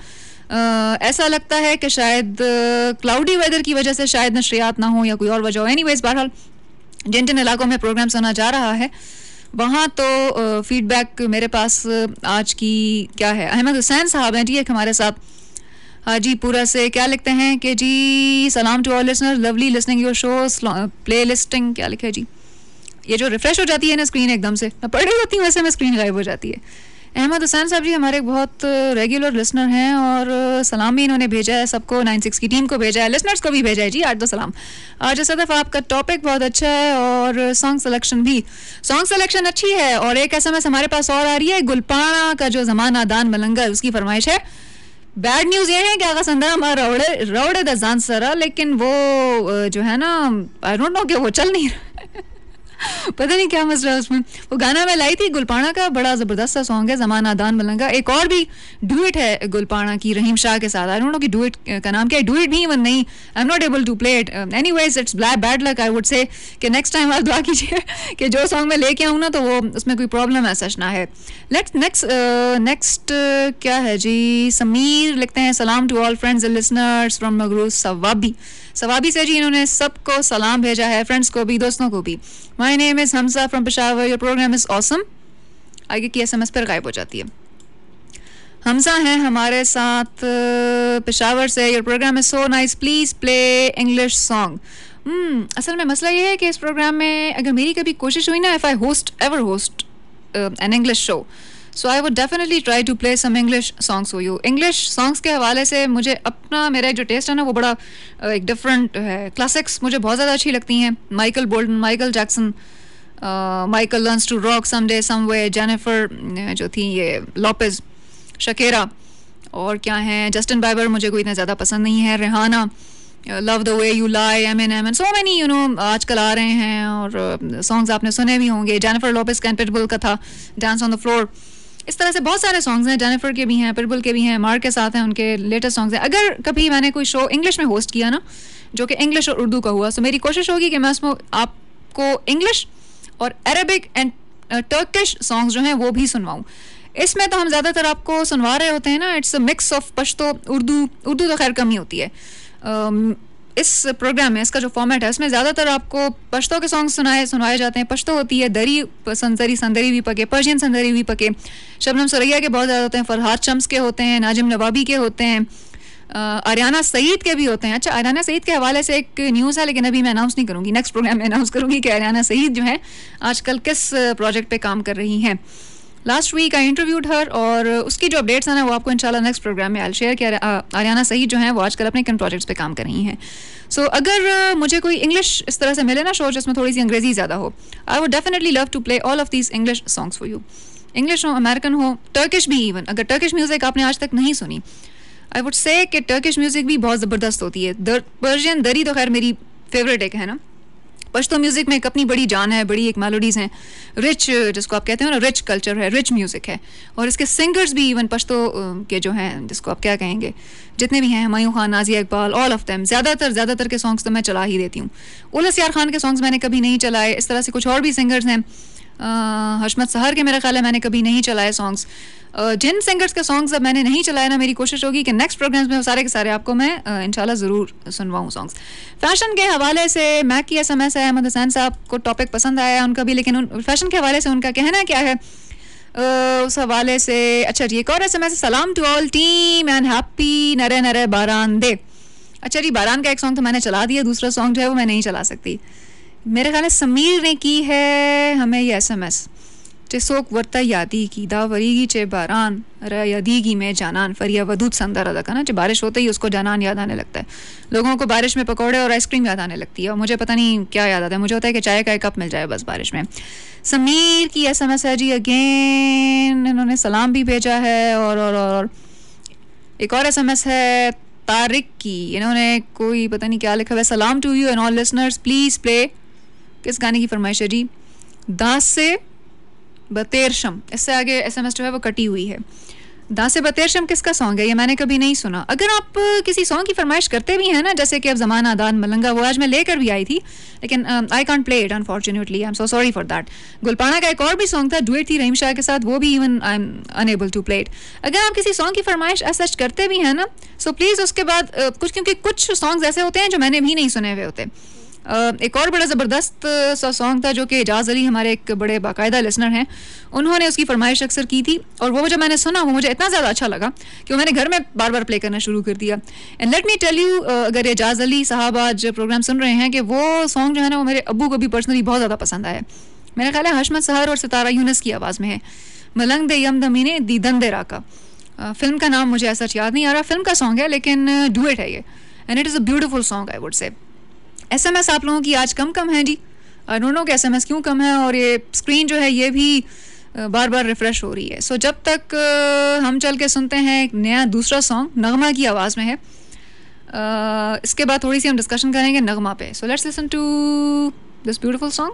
ऐसा लगता है कि शायद क्लाउडी वेदर की वजह से शायद नशरियात ना हो या कोई और वजह हो. एनीवेज बहरहाल जिन जिन इलाकों में प्रोग्राम सुना जा रहा है वहाँ तो फीडबैक मेरे पास आज की क्या है. अहमद हुसैन साहब हैं जी एक हमारे साथ हाजीपुरा से. क्या लिखते हैं कि जी सलाम to all listeners lovely listening your shows play listing क्या लिखा है जी. ये जो रिफ्रेश हो जाती है ना स्क्रीन एकदम से मैं पढ़ रही होती हूँ वैसे में स्क्रीन गायब हो जाती है. अहमद हुसैन साहब जी हमारे बहुत रेगुलर लिसनर हैं और सलाम भी इन्होंने भेजा है सबको 96 की टीम को भेजा है लिसनर्स को भी भेजा है जी 8 सलाम. आज सदफ आपका टॉपिक बहुत अच्छा है और सॉन्ग सिलेक्शन अच्छी है. और एक SMS हमारे पास और आ रही है गुलपाना का जो ज़माना दान मलंगा उसकी फरमाइश है. बैड न्यूज़ ये है कि आगा संदा हमारा रौड़े दजान सरा लेकिन वो जो है ना आई डोंट नो कि वो चल नहीं रहा पता नहीं क्या मसला है उसमें। वो गाना मैं लाई थी गुलपाना का, बड़ा ज़बरदस्त सा सॉन्ग है, ज़माना दान मलंगा। एक और भी डुएट है गुलपाना की रहीम शाह के साथ, आई डोंट नो कि डुएट का नाम क्या है, डुएट भी इवन नहीं, I am not able to play it. Anyways it's bad luck, I would say कि नेक्स्ट टाइम आप दुआ कीजिए कि जो सॉन्ग मैं लेके आऊँ ना तो वो उसमें कोई प्रॉब्लम है सच ना है। लेट्स नेक्स्ट क्या है जी, समीर लिखते हैं सलाम to all friends and listeners from Maghrooz Swabi से जी, इन्होंने सबको सलाम भेजा है, फ्रेंड्स को भी दोस्तों को भी। My name is Hamza from Peshawar, your programme is awesome. आगे की एसएमएस पर गायब हो जाती है। हमजा हैं हमारे साथ पेशावर से, your programme is so nice, please play English song. असल में मसला ये है कि इस प्रोग्राम में अगर मेरी कभी कोशिश हुई ना, if I ever host an English show, so I would definitely try to play some English songs for you. English songs के हवाले से मुझे अपना मेरा जो टेस्ट है ना वो बड़ा एक डिफरेंट है। क्लासिक्स मुझे बहुत ज़्यादा अच्छी लगती हैं, Michael Bolton, Michael Jackson, Michael learns to rock someday someway, Jennifer जो थी ये लोपेज, शकेरा, और क्या हैं जस्टिन बाइबर मुझे कोई इतना ज़्यादा पसंद नहीं है, Rihanna, love the way you lie, Eminem and so many आजकल आ रहे हैं और सॉन्ग्स आपने सुने भी होंगे। जेनिफर लोपेज का पिटबुल का था डांस ऑन द फ्लोर, इस तरह से बहुत सारे सॉन्ग्स हैं, जेनिफर के भी हैं, पिटबुल के भी हैं, मार्क के साथ हैं, उनके लेटेस्ट सॉन्ग्स हैं। अगर कभी मैंने कोई शो इंग्लिश में होस्ट किया ना जो कि इंग्लिश और उर्दू का हुआ, तो मेरी कोशिश होगी कि मैं उसमें आपको इंग्लिश और अरबिक एंड टर्किश सॉन्ग्स जो हैं वो भी सुनवाऊँ। इसमें तो हम ज़्यादातर आपको सुनवा रहे होते हैं ना, it's a mix of Pashto Urdu तो खैर कम ही होती है इस प्रोग्राम में। इसका जो फॉर्मेट है उसमें ज़्यादातर आपको पश्तो के सॉन्ग सुनाए जाते हैं। पश्तो होती है, दरी संदरी भी पके, पर्शियन संदरी भी पके, शबनम सुरैया के बहुत ज़्यादा होते हैं, फरहाद शम्स के होते हैं, नाजिम नवाबी के होते हैं, आर्याना सईद के भी होते हैं। अच्छा, आर्याना सईद के हवाले से एक न्यूज़ है, लेकिन अभी मैं अनाउंस नहीं करूँगी, नेक्स्ट प्रोग्राम में अनाउंस करूँगी कि आर्याना सईद जो है आजकल किस प्रोजेक्ट पे काम कर रही हैं। लास्ट वीक आई इंटरव्यूड हर, और उसकी जो अपडेट्स हैं ना वो आपको इंशाल्लाह नेक्स्ट प्रोग्राम में आई शेयर किया। आर्याना सईद जो हैं वो आजकल अपने किन प्रोजेक्ट्स पे काम कर रही हैं। सो अगर मुझे कोई इंग्लिश इस तरह से मिले ना शो जिसमें थोड़ी सी अंग्रेजी ज़्यादा हो, I would definitely love to play all of these English songs for you. English हो, अमेरिकन हो, टर्किश भी, इवन अगर टर्किश म्यूज़िक आपने आज तक नहीं सुनी, आई वुड से कि टर्किश म्यूज़िक भी बहुत ज़बरदस्त होती है। पर्शियन दरी तो खैर मेरी फेवरेट एक है ना। पश्तो म्यूज़िक में एक अपनी बड़ी जान है, बड़ी एक मेलोडीज़ हैं, रिच जिसको आप कहते हो ना, रिच कल्चर है, रिच म्यूज़िक है, और इसके सिंगर्स भी इवन पश्तो के जो हैं जिसको आप क्या कहेंगे, जितने भी हैं, Humayun Khan, Nazia Iqbal, all of them, ज़्यादातर के सॉन्ग्स तो मैं चला ही देती हूँ। उलस यार खान के सॉन्ग्स मैंने कभी नहीं चलाए। इस तरह से कुछ और भी सिंगर्स हैं, हशमत सहर के मेरा ख्याल है मैंने कभी नहीं चलाए सॉन्ग्स। जिन सिंगर्स के सॉन्ग्स अब मैंने नहीं चलाए ना, मेरी कोशिश होगी कि नेक्स्ट प्रोग्राम्स में वो सारे के सारे आपको मैं इंशाल्लाह ज़रूर सुनवाऊँ सॉन्ग्स। फैशन के हवाले से मैक की एसएमएस है, अहमद हुसैन साहब को टॉपिक पसंद आया उनका भी, लेकिन फैशन के हवाले से उनका कहना क्या है उस हवाले से। अच्छा जी, एक और एसएमएस, सलाम to all team and happy नरे नरे बारान दे। अच्छा जी, बारान का एक सॉन्ग तो मैंने चला दिया, दूसरा सॉन्ग जो है वो मैं नहीं चला सकती। मेरे ख्याल है समीर ने की है हमें ये एसएमएस, सोक वर्ता यादी की दावरीगी चे बारान यादीगी में जानान फरिया वदूद संदर अदा का ना, जब बारिश होते ही उसको जानान याद आने लगता है। लोगों को बारिश में पकौड़े और आइसक्रीम याद आने लगती है, और मुझे पता नहीं क्या याद आता है, मुझे होता है कि चाय का एक कप मिल जाए बस बारिश में। समीर की एसएमएस है जी, अगेन इन्होंने सलाम भी भेजा है, और एक और एसएमएस है तारिक की, इन्होंने कोई पता नहीं क्या लिखा हुआ है, सलाम to you and all listeners, please play, किस गाने की फरमाइश है जी, दास से बतेरशम। इससे आगे एसएमएस जो है वो कटी हुई है। दास से बतेरशम किसका सॉन्ग है, ये मैंने कभी नहीं सुना। अगर आप किसी सॉन्ग की फरमाइश करते भी हैं ना, जैसे कि अब ज़माना दान मलंगा, वो आज मैं लेकर भी आई थी, लेकिन I can't play it unfortunately, I am so sorry for that. Gulpana का एक और भी सॉन्ग था, डुएट थी रहीम शाह के साथ, वो भी even I am unable to play it. अगर आप किसी सॉन्ग की फरमाइश सच करते भी हैं ना, सो प्लीज़ उसके बाद क्योंकि कुछ सॉन्ग्स ऐसे होते हैं जो मैंने भी नहीं सुने हुए होते। एक और बड़ा ज़बरदस्त सा सॉन्ग था जो कि एजाज़ अली हमारे एक बड़े बाकायदा लिसनर हैं, उन्होंने उसकी फरमाइश अक्सर की थी, और वो जब मैंने सुना वो मुझे इतना ज़्यादा अच्छा लगा कि मैंने घर में बार बार प्ले करना शुरू कर दिया। And let me tell you, अगर एजाज़ अली साहब आज प्रोग्राम सुन रहे हैं, कि वो सॉन्ग जो है ना वो मेरे अब्बू को भी पर्सनली बहुत ज़्यादा पसंद आया। मेरा ख्याल है हशमत सहर और सितारा यूनस की आवाज़ में है, मलंग दे यम दमीने दीदन दे राका। फिल्म का नाम मुझे ऐसा याद नहीं आ रहा, फिल्म का सॉन्ग है लेकिन डुएट है ये, and it is a beautiful song I would से। एसएमएस आप लोगों की आज कम है जी, आई डोंट नो कि एसएमएस क्यों कम है, और ये स्क्रीन जो है ये भी बार बार रिफ़्रेश हो रही है। सो जब तक हम चल के सुनते हैं एक नया दूसरा सॉन्ग, नगमा की आवाज़ में है, इसके बाद थोड़ी सी हम डिस्कशन करेंगे नगमा पे। So let's listen to this beautiful song.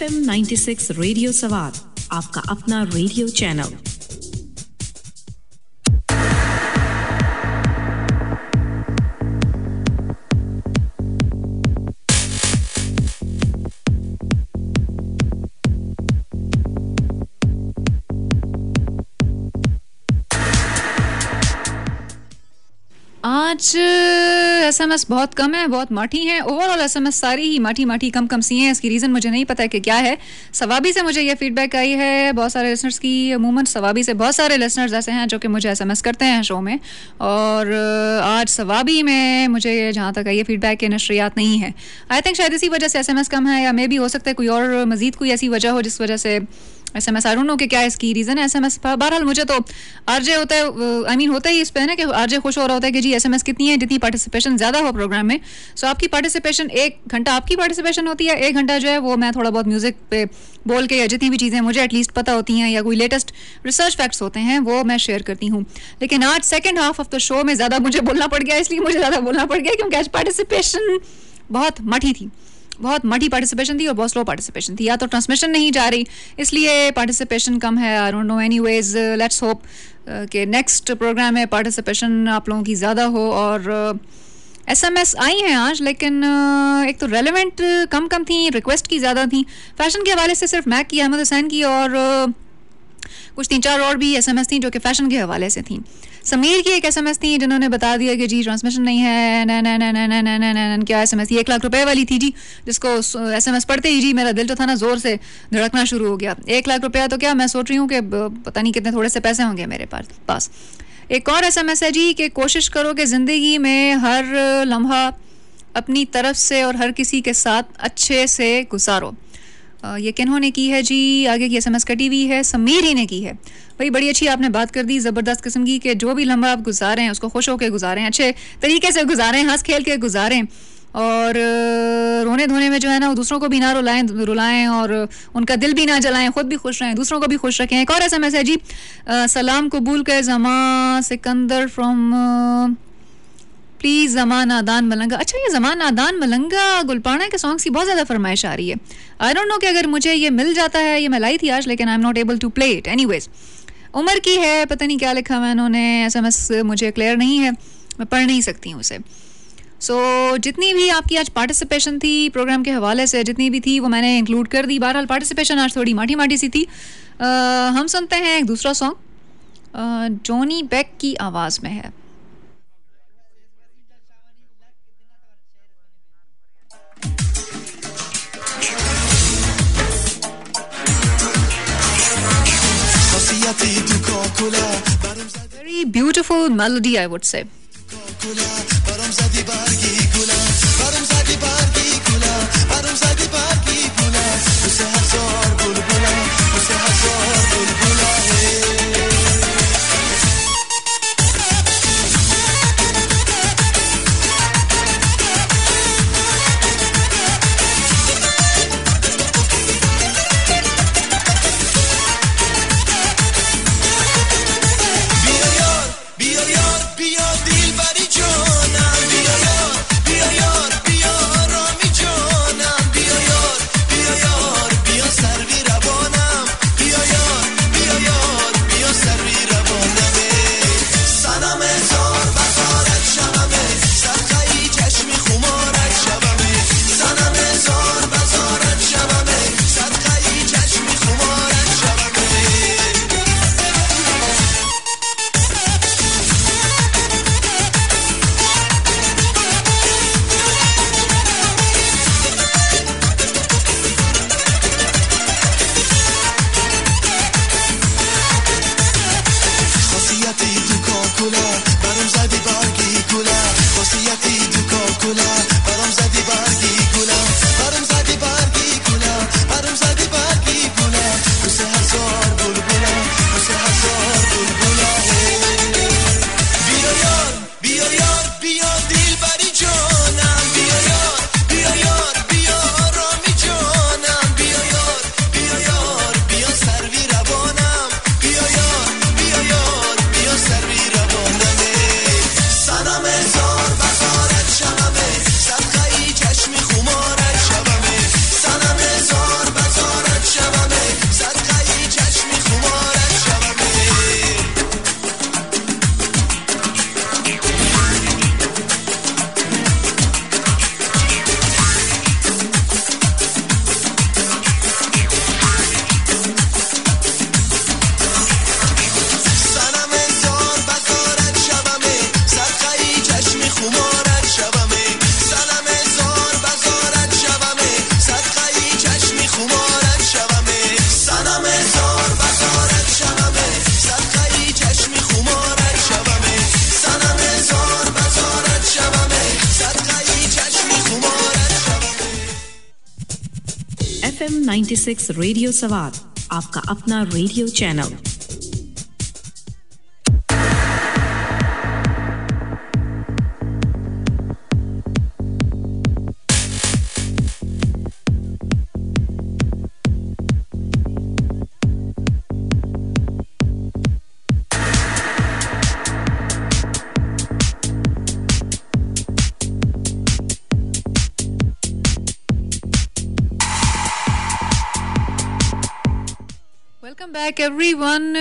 FM 96 Radio Sawat. आपका अपना रेडियो चैनल। आज एसएमएस बहुत कम है, बहुत माठी हैं। ओवरऑल एसएमएस सारी ही माठी माठी कम कम सी हैं। इसकी रीज़न मुझे नहीं पता है कि क्या है। सवाबी से मुझे ये फीडबैक आई है बहुत सारे लिसनर्स की। अमूमन सवाबी से बहुत सारे लिसनर्स ऐसे हैं जो कि मुझे एसएमएस करते हैं शो में, और आज सवाबी में मुझे जहाँ तक ये फीडबैक के नशरियात नहीं है। आई थिंक शायद इसी वजह से एसएमएस कम है, या मे भी हो सकता है कोई और मज़ीद कोई ऐसी वजह हो जिस वजह से एसएमएस। आई डोंट नो कि क्या इसकी रीज़न है एसएमएस। बहरहाल मुझे तो आरजे होता है, आई मीन होता ही इस पे है ना कि आरजे खुश हो रहा होता है कि जी एसएमएस कितनी है, जितनी पार्टिसिपेशन ज़्यादा हो प्रोग्राम में। सो आपकी पार्टिसिपेशन 1 घंटा आपकी पार्टिसिपेशन होती है, 1 घंटा जो है वो मैं थोड़ा बहुत म्यूज़िक पे बोल के, या जितनी भी चीज़ें मुझे एटलीस्ट पता होती हैं या कोई लेटेस्ट रिसर्च फैक्ट्स होते हैं वो मैं शेयर करती हूँ। लेकिन आज second half of the show में ज़्यादा मुझे बोलना पड़ गया, इसलिए मुझे ज़्यादा बोलना पड़ गया क्योंकि आज पार्टिसिपेशन बहुत मठी थी, बहुत मठी पार्टिसिपेशन थी और बहुत स्लो पार्टिसिपेशन थी। या तो ट्रांसमिशन नहीं जा रही इसलिए पार्टिसिपेशन कम है, आई don't no. Anyways let's hope कि नेक्स्ट प्रोग्राम में पार्टिसिपेशन आप लोगों की ज़्यादा हो। और एसएमएस आई हैं आज, लेकिन एक तो रेलेवेंट कम कम थी, रिक्वेस्ट की ज़्यादा थी। फैशन के हवाले से सिर्फ मैक की, अहमद हुसैन की और कुछ 3-4 और भी एसएमएस थी जो कि फैशन के हवाले से थी। समीर की एक एसएमएस थी जिन्होंने बता दिया कि जी ट्रांसमिशन नहीं है, न क्या एसएमएस थी, 1 लाख रुपए वाली थी जी, जिसको एसएमएस पढ़ते ही जी मेरा दिल जो था ना जोर से धड़कना शुरू हो गया। 1 लाख रुपया तो क्या, मैं सोच रही हूँ कि पता नहीं कितने थोड़े से पैसे होंगे मेरे पास। एक और एसएमएस है जी कि कोशिश करो कि ज़िंदगी में हर लम्हा अपनी तरफ से और हर किसी के साथ अच्छे से गुजारो। ये किन्होंने की है जी, आगे की एसएमएस कटी हुई है, समीर ही ने की है। भाई बड़ी अच्छी आपने बात कर दी, ज़बरदस्त किस्म की, कि जो भी लम्हा आप गुजारें उसको खुश होकर गुजारें, अच्छे तरीके से गुजारें, हंस खेल के गुजारें, और रोने धोने में जो है ना वो दूसरों को भी ना रुलाएं और उनका दिल भी ना जलाएं, खुद भी खुश रहें, दूसरों को भी खुश रखें। एक और एसएमएस है जी, सलाम कबूल कर जमा सिकंदर फ्रॉम प्लीज़ ज़मान नादान मलंगा। अच्छा, ये ज़मान नादान मलंगा गुलपाना के सॉन्ग्स की बहुत ज़्यादा फरमाइश आ रही है। आई डोंट नो कि अगर मुझे ये मिल जाता है, ये मैं लाई थी आज लेकिन I am not able to play it. Anyways उमर की है, पता नहीं क्या लिखा है इन्होंने, एसएमएस मुझे क्लियर नहीं है, मैं पढ़ नहीं सकती हूँ उसे। सो जितनी भी आपकी आज पार्टिसिपेशन थी प्रोग्राम के हवाले से, जितनी भी थी वो मैंने इंक्लूड कर दी। बहरहाल पार्टिसिपेशन आज थोड़ी माठी माठी सी थी। हम सुनते हैं एक दूसरा सॉन्ग, जॉनी बेक की आवाज़ में है। Very beautiful melody, I would say. FM 96 radio सवार, आपका अपना radio channel. Welcome back everyone.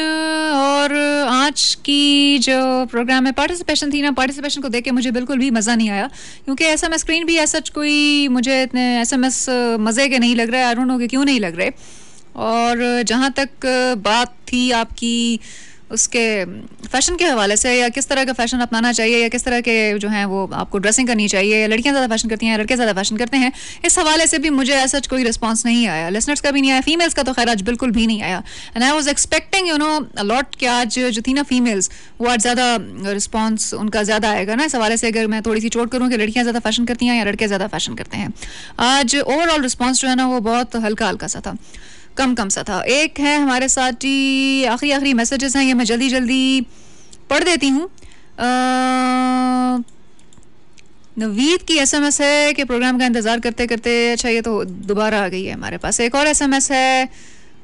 और आज की जो प्रोग्राम में पार्टिसिपेशन थी ना, पार्टिसिपेशन को देख के मुझे बिल्कुल भी मज़ा नहीं आया, क्योंकि एसएमएस स्क्रीन भी ऐसा कोई मुझे इतने एसएमएस मज़े के नहीं लग रहे। आई डोंट नो कि क्यों नहीं लग रहे। और जहाँ तक बात थी आपकी उसके फ़ैशन के हवाले से, या किस तरह का फ़ैशन अपनाना चाहिए, या किस तरह के जो हैं वो आपको ड्रेसिंग करनी चाहिए, या लड़कियां ज़्यादा फ़ैशन करती हैं या लड़के ज़्यादा फ़ैशन करते हैं, इस हवाले से भी मुझे ऐसा कोई रिस्पांस नहीं आया। लिसनर्स का भी नहीं आया, फीमेल्स का तो खैर आज बिल्कुल भी नहीं आया। And I was expecting a lot कि आज जो थी ना फीमेल्स, वो आज ज़्यादा रिस्पॉन्स उनका ज़्यादा आएगा ना इस हवाले से। अगर मैं थोड़ी सी चोट करूँ कि लड़कियाँ ज़्यादा फ़ैशन करती हैं या लड़के ज़्यादा फ़ैशन करते हैं, आज ओवरऑल रिस्पॉन्स जो है ना वो बहुत हल्का हल्का सा था, कम सा था। एक है हमारे साथ जी, आखिरी मैसेजेस हैं, ये मैं जल्दी जल्दी पढ़ देती हूँ। नवीद की एसएमएस है कि प्रोग्राम का इंतज़ार करते करते, अच्छा ये तो दोबारा आ गई है हमारे पास। एक और एसएमएस है,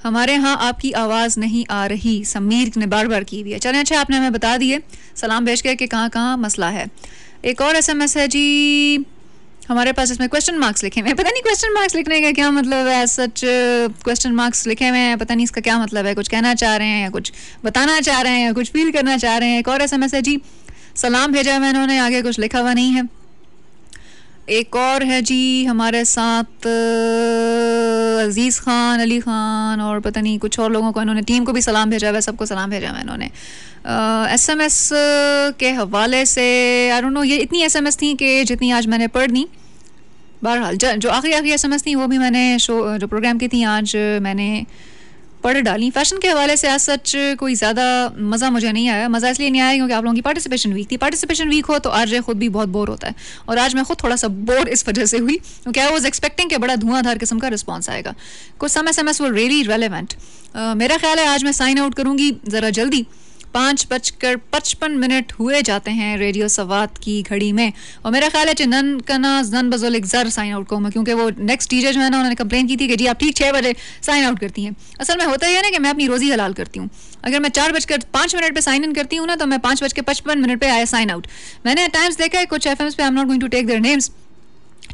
हमारे यहाँ आपकी आवाज़ नहीं आ रही, समीर ने बार बार की हुई है। चलें अच्छा, आपने हमें बता दिए सलाम भेज के कि कहाँ कहाँ मसला है। एक और एसएमएस है जी हमारे पास, इसमें क्वेश्चन मार्क्स लिखे हुए हैं। पता नहीं क्वेश्चन मार्क्स लिखने का क्या मतलब है, सच क्वेश्चन मार्क्स लिखे हुए हैं, पता नहीं इसका क्या मतलब है। कुछ कहना चाह रहे हैं या कुछ बताना चाह रहे हैं या कुछ फील करना चाह रहे हैं। एक और एसएमएस है जी, सलाम भेजा है इन्होंने, आगे कुछ लिखा हुआ नहीं है। एक और है जी हमारे साथ अजीज़ खान, अली खान और पता नहीं कुछ और लोगों को, इन्होंने टीम को भी सलाम भेजा हुआ है, सबको सलाम भेजा हुआ है इन्होंने। एसएमएस के हवाले से आई डोंट नो, ये इतनी एसएमएस थी कि जितनी आज मैंने पढ़ दी। बहरहाल जो आखिरी एसएमएस थी वो भी मैंने जो प्रोग्राम की थी आज मैंने पढ़ डाली। फैशन के हवाले से आज सच कोई ज़्यादा मज़ा मुझे नहीं आया। मज़ा इसलिए नहीं आया क्योंकि आप लोगों की पार्टिसिपेशन वीक थी। पार्टिसिपेशन वीक हो तो आरजे खुद भी बहुत बोर होता है, और आज मैं खुद थोड़ा सा बोर इस वजह से हुई क्योंकि आई वाज एक्सपेक्टिंग कि बड़ा धुआंधार किस्म का रिस्पॉन्स आएगा। कुछ सम एसएमएस वर रियली रेलेवेंट। मेरा ख्याल है आज मैं साइन आउट करूँगी ज़रा जल्दी। 5:55 हुए जाते हैं रेडियो सवात की घड़ी में, और मेरा ख्याल है चनन कना जन बजोल एक ज़र साइन आउट कहूँ, क्योंकि वो नेक्स्ट डीजे जो है ना उन्होंने कंप्लेन की थी कि जी आप ठीक 6 बजे साइन आउट करती हैं। असल में होता ही है ना कि मैं अपनी रोज़ी हलाल करती हूँ। अगर मैं 4:05 पे साइन इन करती हूँ ना, तो मैं 5:55 पे आया साइन आउट। मैंने टाइम्स देखा है कुछ एफएम्स पे, I am not going to take their names,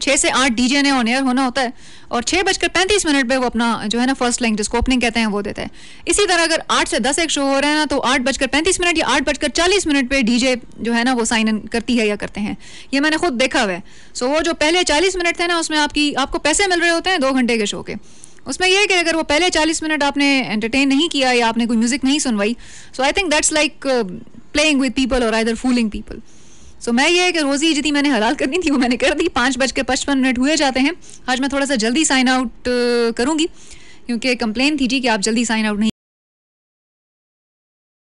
6 से 8 डीजे ने ऑन एयर होना होता है और 6:35 पे वो अपना जो है ना फर्स्ट लाइन जिसको ओपनिंग कहते हैं वो देता है। इसी तरह अगर 8 से 10 एक शो हो रहा है ना, तो 8:35 या 8:40 पे डीजे जो है ना वो साइन इन करती है या करते हैं। ये मैंने खुद देखा हुआ है। सो वो जो पहले 40 मिनट थे ना, उसमें आपको पैसे मिल रहे होते हैं 2 घंटे के शो के। उसमें यह है कि अगर वो पहले 40 मिनट आपने एंटरटेन नहीं किया या आपने कोई म्यूजिक नहीं सुनवाई, so I think that's like playing with people और आइदर फूलिंग पीपल। सो मैं ये है कि रोज़ी जितनी मैंने हलाल करनी थी वो मैंने कर दी। 5:55 हुए जाते हैं। आज मैं थोड़ा सा जल्दी साइन आउट करूँगी क्योंकि कंप्लेन थी जी कि आप जल्दी साइन आउट नहीं